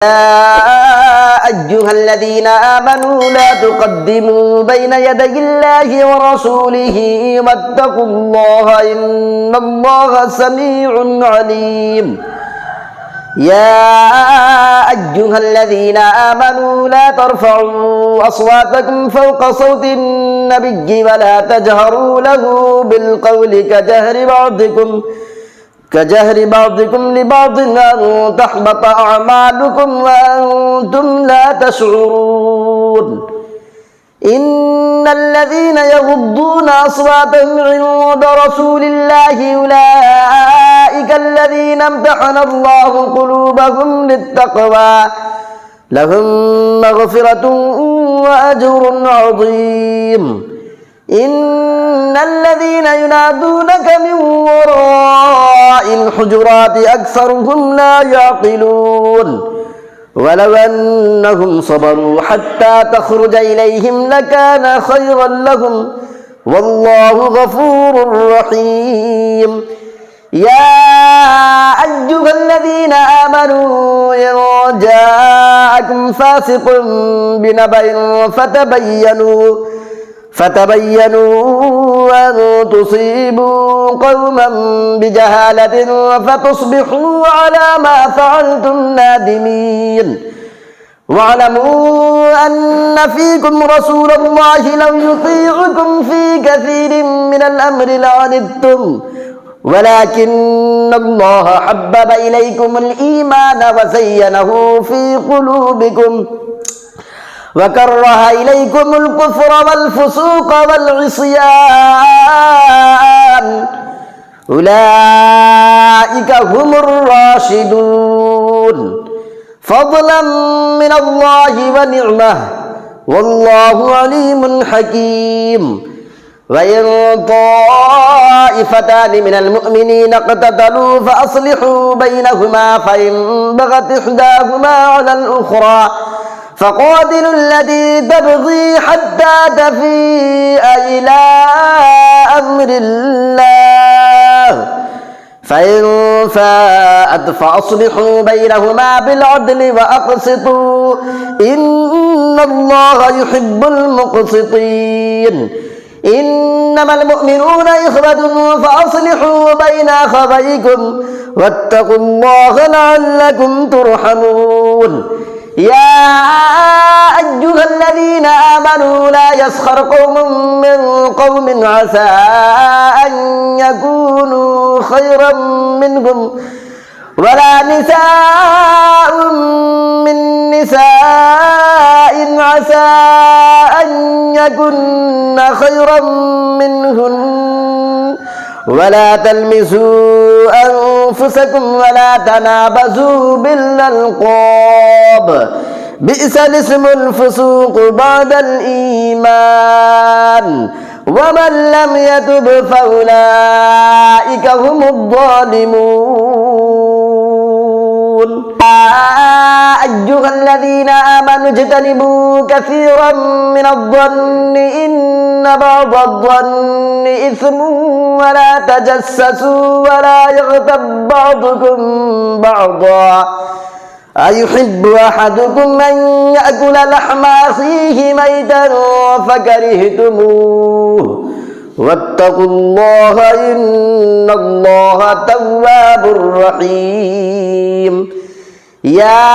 يا أيها الذين آمنوا لا تقدموا بين يدي الله ورسوله واتقوا الله إن الله سميع عليم. يا أيها الذين آمنوا لا ترفعوا أصواتكم فوق صوت النبي ولا تجهروا له بالقول كجهر بعضكم لبعض أن تحبط أعمالكم وأنتم لا تشعرون. إن الذين يغضون أصواتهم عند رسول الله أولئك الذين امتحن الله قلوبهم للتقوى لهم مغفرة وأجر عظيم. إن الذين ينادونك من وراء الحجرات أكثرهم لا يعقلون. ولو أنهم صبروا حتى تخرج إليهم لكان خيرا لهم والله غفور رحيم. يا أيها الذين آمنوا إن جاءكم فاسق بنبأ فتبينوا أن تصيبوا قوما بجهالة فتصبحوا على ما فعلتم نادمين. واعلموا أن فيكم رسول الله لو يطيعكم في كثير من الأمر لعنتم ولكن الله حبب إليكم الإيمان وزينه في قلوبكم وكره إليكم الكفر والفسوق والعصيان أولئك هم الراشدون فضلا من الله ونعمة والله عليم حكيم. وإن طائفتان من المؤمنين اقتتلوا فأصلحوا بينهما فإن بغت إحداهما على الأخرى فقاتلوا التي تبغي حتى تفيء إلى أمر الله فإن فاءت فأصلحوا بينهما بالعدل وأقسطوا إن الله يحب المقسطين. إنما المؤمنون إخوة فأصلحوا بين أخويكم واتقوا الله لعلكم ترحمون. يا أيها الذين آمنوا لا يسخر قوم من قوم عسى أن يكونوا خيرا منهم ولا نساء من نساء عسى أن يكن خيرا منهن ولا تلمزوا أنفسكم ولا تنابزوا بالألقاب بئس الاسم الفسوق بعد الإيمان ومن لم يتب فأولئك هم الظالمون. يا أيها الذين آمنوا اجتنبوا كثيرا من الظن إن بعض الظن إثم ولا تجسسوا ولا يغتب بعضكم بعضا أيحب أحدكم أن يأكل لحم أخيه ميتا فكرهتموه واتقوا الله إن الله تواب رحيم. يا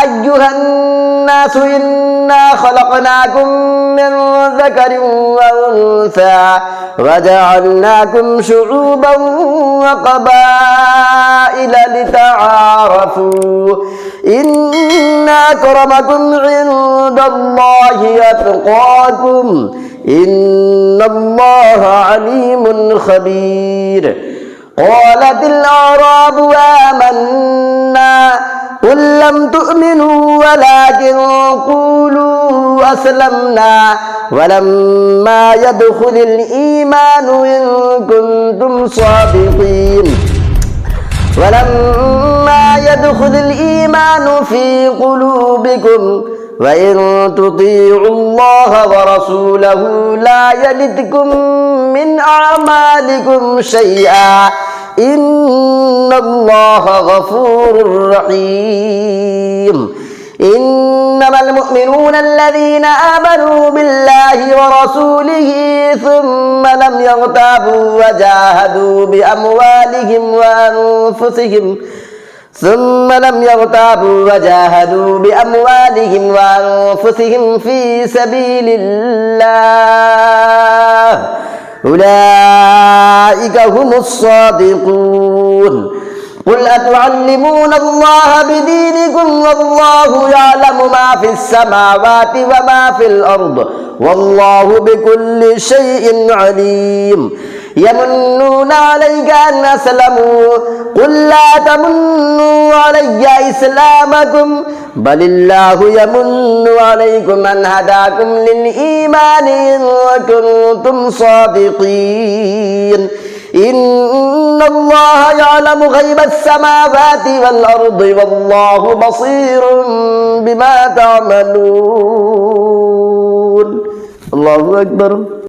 أيها الناس إنا خلقناكم من ذكر وأنثى وجعلناكم شعوبا وقبائل لتعارفوا إن أكرمكم عند الله أتقاكم إن الله عليم خبير. قالت الأعراب آمنا قل لم تؤمنوا ولكن قولوا أسلمنا ولما يدخل الإيمان إن كنتم صادقين ولما يدخل الإيمان في قلوبكم وإن تطيعوا الله ورسوله لا يلدكم من أعمالكم شيئا إن الله غفور رحيم إنما المؤمنون الذين آمنوا بالله ورسوله ثم لم يرتابوا وجاهدوا بأموالهم في سبيل الله أولئك هم الصادقون قل أتعلمون الله بدينكم والله يعلم ما في السماوات وما في الأرض والله بكل شيء عليم يمنون عليك أن أسلموا قل لا تمنوا علي إسلامكم بل الله يمن عليكم أن هداكم للإيمان إن كنتم صادقين إن الله يعلم غيب السماوات والأرض والله بصير بما تعملون الله أكبر